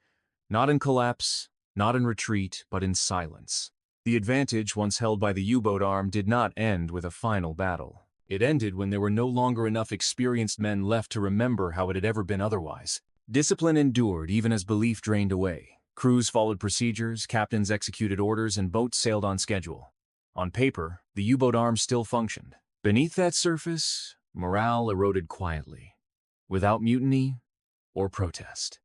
Not in collapse, not in retreat, but in silence. The advantage once held by the U-boat arm did not end with a final battle. It ended when there were no longer enough experienced men left to remember how it had ever been otherwise. Discipline endured even as belief drained away. Crews followed procedures, captains executed orders, and boats sailed on schedule. On paper, the U-boat arm still functioned. Beneath that surface, morale eroded quietly, without mutiny or protest.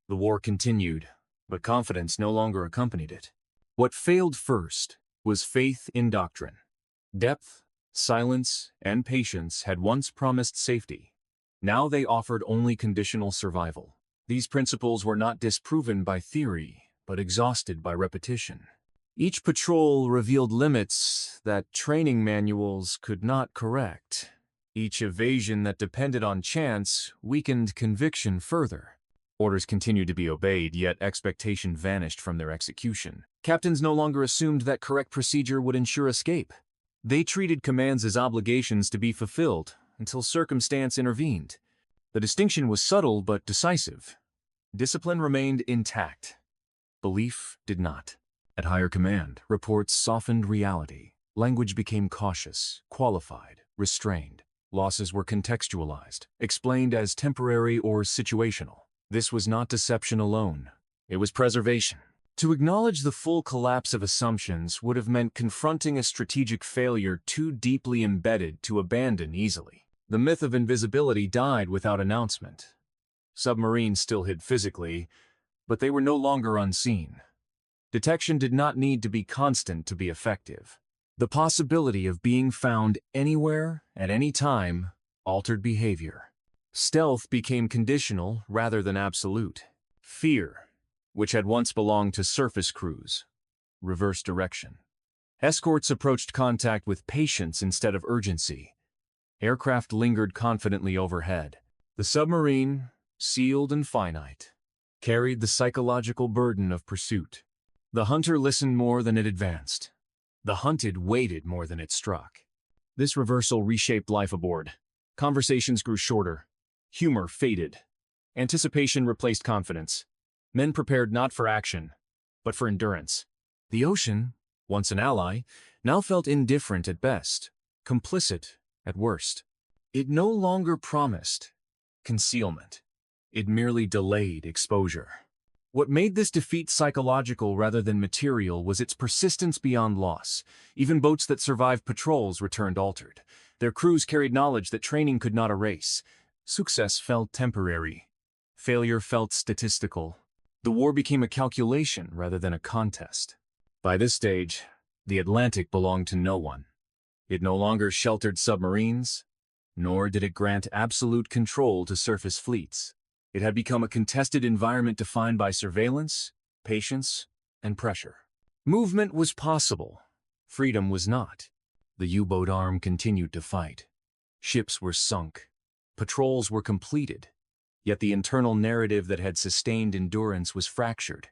The war continued, but confidence no longer accompanied it. What failed first was faith in doctrine. Depth, silence, and patience had once promised safety. Now they offered only conditional survival. These principles were not disproven by theory, but exhausted by repetition. Each patrol revealed limits that training manuals could not correct. Each evasion that depended on chance weakened conviction further. Orders continued to be obeyed, yet expectation vanished from their execution. Captains no longer assumed that correct procedure would ensure escape. They treated commands as obligations to be fulfilled until circumstance intervened. The distinction was subtle but decisive. Discipline remained intact. Belief did not. At higher command, reports softened reality. Language became cautious, qualified, restrained. Losses were contextualized, explained as temporary or situational. This was not deception alone. It was preservation. To acknowledge the full collapse of assumptions would have meant confronting a strategic failure too deeply embedded to abandon easily. The myth of invisibility died without announcement. Submarines still hid physically, but they were no longer unseen. Detection did not need to be constant to be effective. The possibility of being found anywhere, at any time, altered behavior. Stealth became conditional rather than absolute. Fear, which had once belonged to surface crews, reversed direction. Escorts approached contact with patience instead of urgency. Aircraft lingered confidently overhead. The submarine, sealed and finite, carried the psychological burden of pursuit. The hunter listened more than it advanced. The hunted waited more than it struck. This reversal reshaped life aboard. Conversations grew shorter. Humor faded. Anticipation replaced confidence. Men prepared not for action, but for endurance. The ocean, once an ally, now felt indifferent at best, complicit at worst. It no longer promised concealment. It merely delayed exposure. What made this defeat psychological rather than material was its persistence beyond loss. Even boats that survived patrols returned altered. Their crews carried knowledge that training could not erase. Success felt temporary. Failure felt statistical. The war became a calculation rather than a contest. By this stage, the Atlantic belonged to no one. It no longer sheltered submarines, nor did it grant absolute control to surface fleets. It had become a contested environment defined by surveillance, patience, and pressure. Movement was possible. Freedom was not. The U-boat arm continued to fight. Ships were sunk. Patrols were completed. Yet the internal narrative that had sustained endurance was fractured.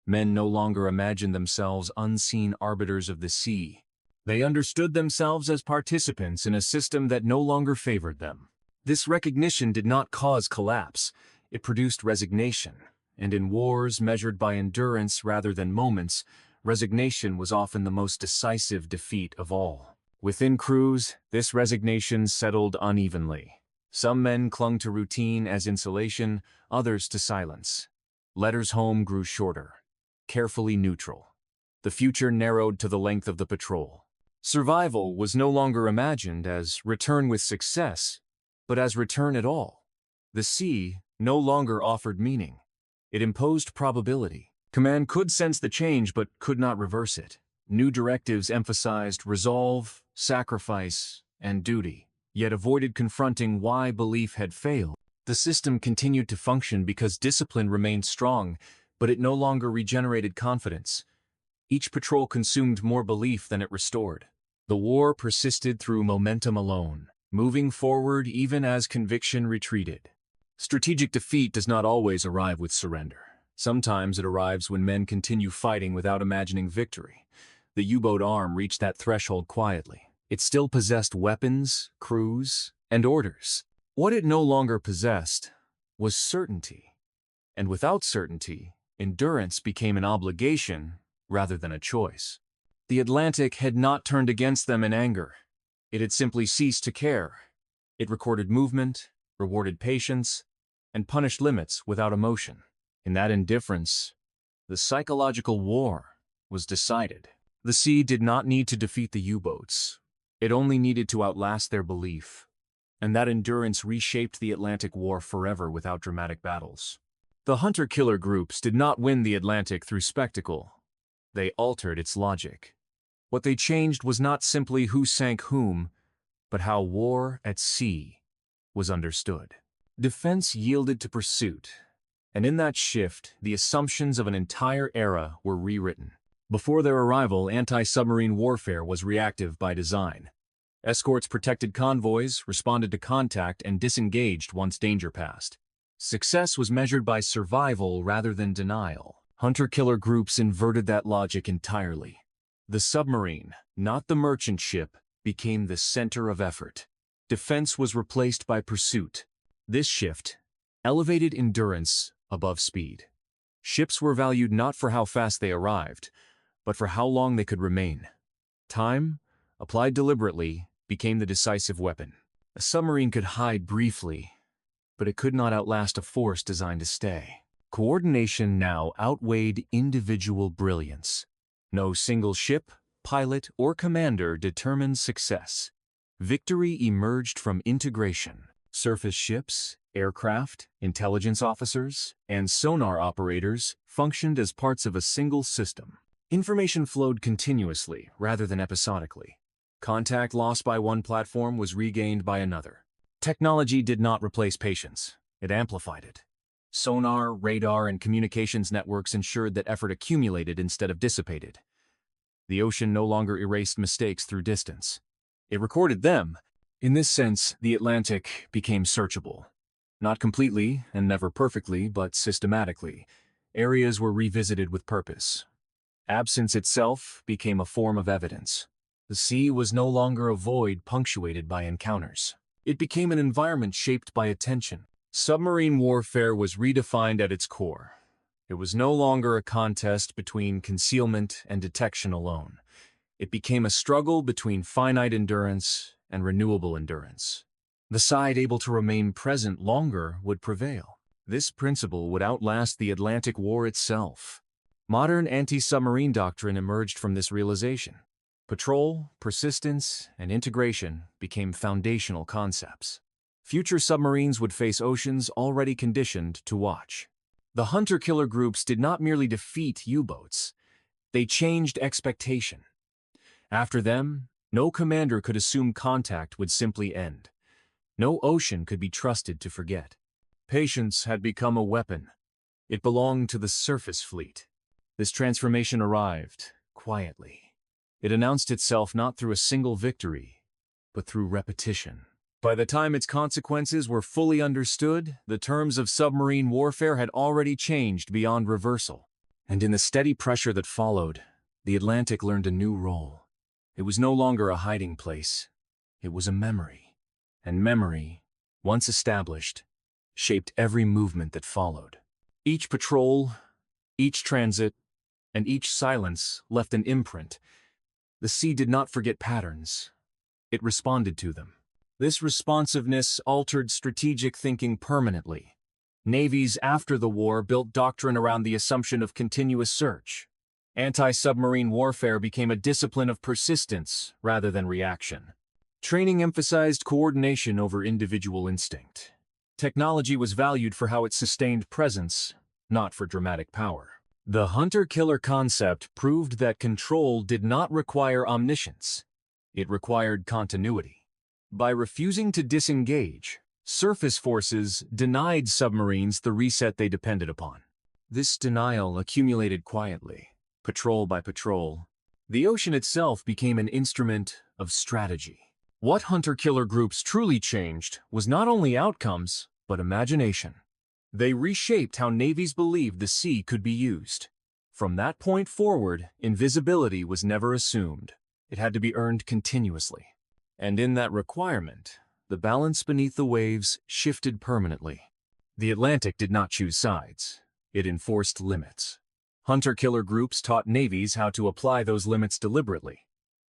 Men no longer imagined themselves unseen arbiters of the sea. They understood themselves as participants in a system that no longer favored them. This recognition did not cause collapse. It produced resignation, and in wars measured by endurance rather than moments, resignation was often the most decisive defeat of all. Within crews, this resignation settled unevenly. Some men clung to routine as insulation, others to silence. Letters home grew shorter, carefully neutral. The future narrowed to the length of the patrol. Survival was no longer imagined as return with success, but as return at all. The sea no longer offered meaning. It imposed probability. Command could sense the change but could not reverse it. New directives emphasized resolve, sacrifice, and duty, yet avoided confronting why belief had failed. The system continued to function because discipline remained strong, but it no longer regenerated confidence. Each patrol consumed more belief than it restored. The war persisted through momentum alone, moving forward even as conviction retreated. Strategic defeat does not always arrive with surrender. Sometimes it arrives when men continue fighting without imagining victory. The U-boat arm reached that threshold quietly. It still possessed weapons, crews, and orders. What it no longer possessed was certainty. And without certainty, endurance became an obligation rather than a choice. The Atlantic had not turned against them in anger. It had simply ceased to care. It recorded movement, rewarded patience, and punished limits without emotion. In that indifference, the psychological war was decided. The sea did not need to defeat the U-boats. It only needed to outlast their belief. And that endurance reshaped the Atlantic War forever without dramatic battles. The hunter-killer groups did not win the Atlantic through spectacle. They altered its logic. What they changed was not simply who sank whom, but how war at sea was understood. Defense yielded to pursuit, and in that shift, the assumptions of an entire era were rewritten. Before their arrival, anti-submarine warfare was reactive by design. Escorts protected convoys, responded to contact, and disengaged once danger passed. Success was measured by survival rather than denial. Hunter-killer groups inverted that logic entirely. The submarine, not the merchant ship, became the center of effort. Defense was replaced by pursuit. This shift elevated endurance above speed. Ships were valued not for how fast they arrived, but for how long they could remain. Time, applied deliberately, became the decisive weapon. A submarine could hide briefly, but it could not outlast a force designed to stay. Coordination now outweighed individual brilliance. No single ship, pilot, or commander determined success. Victory emerged from integration. Surface ships, aircraft, intelligence officers, and sonar operators functioned as parts of a single system. Information flowed continuously rather than episodically. Contact lost by one platform was regained by another. Technology did not replace patience, it amplified it. Sonar, radar, and communications networks ensured that effort accumulated instead of dissipated. The ocean no longer erased mistakes through distance. It recorded them. In this sense, the Atlantic became searchable. Not completely, and never perfectly, but systematically. Areas were revisited with purpose. Absence itself became a form of evidence. The sea was no longer a void punctuated by encounters. It became an environment shaped by attention. Submarine warfare was redefined at its core. It was no longer a contest between concealment and detection alone. It became a struggle between finite endurance and renewable endurance. The side able to remain present longer would prevail. This principle would outlast the Atlantic War itself. Modern anti-submarine doctrine emerged from this realization. Patrol, persistence, and integration became foundational concepts. Future submarines would face oceans already conditioned to watch. The hunter-killer groups did not merely defeat U-boats, they changed expectation. After them, no commander could assume contact would simply end. No ocean could be trusted to forget. Patience had become a weapon. It belonged to the surface fleet. This transformation arrived quietly. It announced itself not through a single victory, but through repetition. By the time its consequences were fully understood, the terms of submarine warfare had already changed beyond reversal. And in the steady pressure that followed, the Atlantic learned a new role. It was no longer a hiding place. It was a memory. And memory, once established, shaped every movement that followed. Each patrol, each transit, and each silence left an imprint. The sea did not forget patterns. It responded to them. This responsiveness altered strategic thinking permanently. Navies after the war built doctrine around the assumption of continuous search. Anti-submarine warfare became a discipline of persistence rather than reaction. Training emphasized coordination over individual instinct. Technology was valued for how it sustained presence, not for dramatic power. The hunter-killer concept proved that control did not require omniscience. It required continuity. By refusing to disengage, surface forces denied submarines the reset they depended upon. This denial accumulated quietly, patrol by patrol. The ocean itself became an instrument of strategy. What hunter-killer groups truly changed was not only outcomes, but imagination. They reshaped how navies believed the sea could be used. From that point forward, invisibility was never assumed. It had to be earned continuously. And in that requirement, the balance beneath the waves shifted permanently. The Atlantic did not choose sides. It enforced limits. Hunter-killer groups taught navies how to apply those limits deliberately.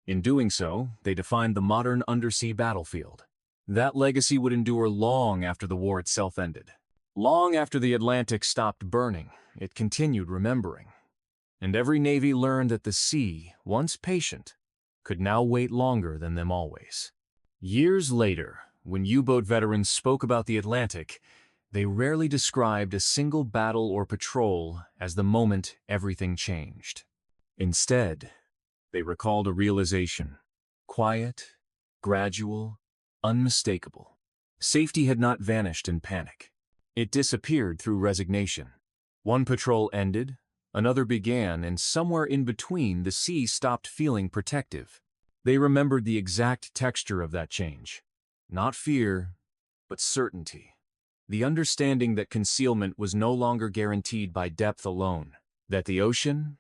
In doing so, they defined the modern undersea battlefield. That legacy would endure long after the war itself ended. Long after the Atlantic stopped burning, it continued remembering. And every navy learned that the sea, once patient, could now wait longer than them always. Years later, when U-boat veterans spoke about the Atlantic, they rarely described a single battle or patrol as the moment everything changed. Instead, they recalled a realization. Quiet, gradual, unmistakable. Safety had not vanished in panic. It disappeared through resignation. One patrol ended, another began, and somewhere in between the sea stopped feeling protective. They remembered the exact texture of that change. Not fear, but certainty. The understanding that concealment was no longer guaranteed by depth alone. That the ocean,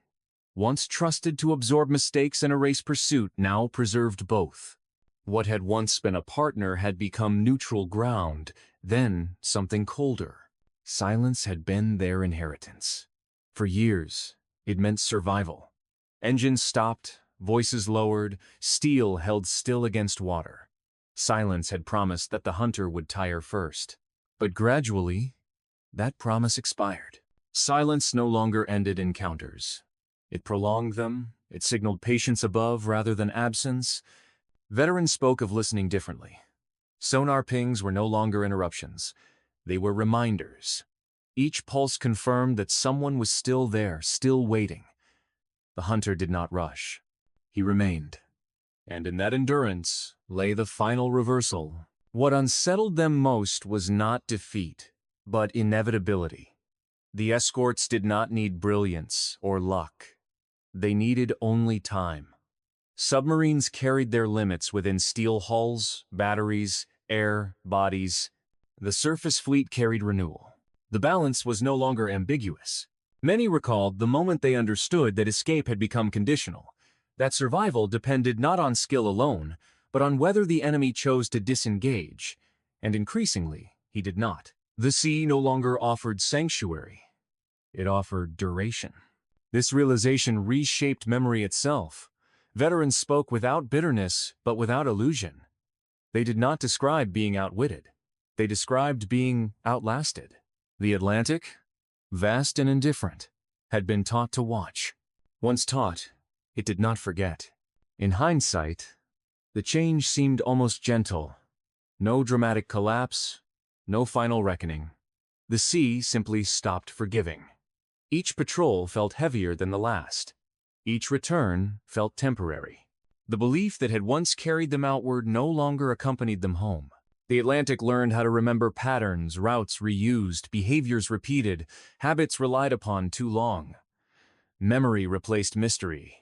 once trusted to absorb mistakes and erase pursuit, now preserved both. What had once been a partner had become neutral ground, then something colder. Silence had been their inheritance. For years, it meant survival. Engines stopped, voices lowered, steel held still against water. Silence had promised that the hunter would tire first. But gradually, that promise expired. Silence no longer ended encounters. It prolonged them, it signaled patience above rather than absence. Veterans spoke of listening differently. Sonar pings were no longer interruptions. They were reminders. Each pulse confirmed that someone was still there, still waiting. The hunter did not rush. He remained. And in that endurance lay the final reversal. What unsettled them most was not defeat, but inevitability. The escorts did not need brilliance or luck. They needed only time. Submarines carried their limits within steel hulls, batteries, air, bodies. The surface fleet carried renewal. The balance was no longer ambiguous. Many recalled the moment they understood that escape had become conditional, that survival depended not on skill alone, but on whether the enemy chose to disengage, and increasingly, he did not. The sea no longer offered sanctuary. It offered duration. This realization reshaped memory itself. Veterans spoke without bitterness, but without illusion. They did not describe being outwitted. They described being outlasted. The Atlantic, vast and indifferent, had been taught to watch. Once taught, it did not forget. In hindsight, the change seemed almost gentle. No dramatic collapse, no final reckoning. The sea simply stopped forgiving. Each patrol felt heavier than the last. Each return felt temporary. The belief that had once carried them outward no longer accompanied them home. The Atlantic learned how to remember patterns, routes reused, behaviors repeated, habits relied upon too long. Memory replaced mystery.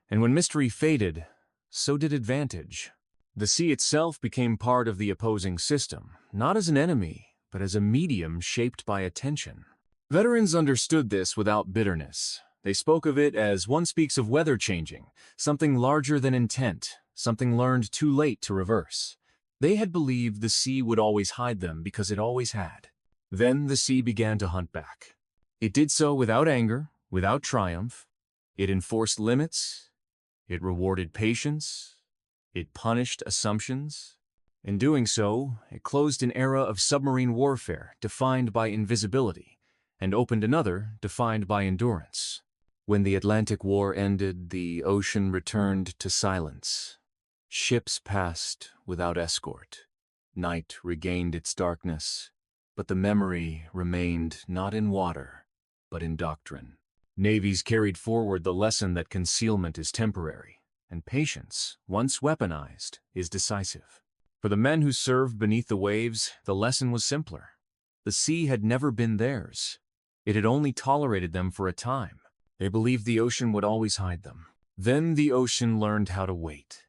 And when mystery faded, so did advantage. The sea itself became part of the opposing system, not as an enemy, but as a medium shaped by attention. Veterans understood this without bitterness. They spoke of it as one speaks of weather changing, something larger than intent, something learned too late to reverse. They had believed the sea would always hide them because it always had. Then the sea began to hunt back. It did so without anger, without triumph. It enforced limits. It rewarded patience. It punished assumptions. In doing so, it closed an era of submarine warfare defined by invisibility, and opened another defined by endurance. When the Atlantic War ended, the ocean returned to silence. Ships passed without escort. Night regained its darkness, but the memory remained not in water, but in doctrine. Navies carried forward the lesson that concealment is temporary, and patience, once weaponized, is decisive. For the men who served beneath the waves, the lesson was simpler. The sea had never been theirs. It had only tolerated them for a time. They believed the ocean would always hide them. Then the ocean learned how to wait.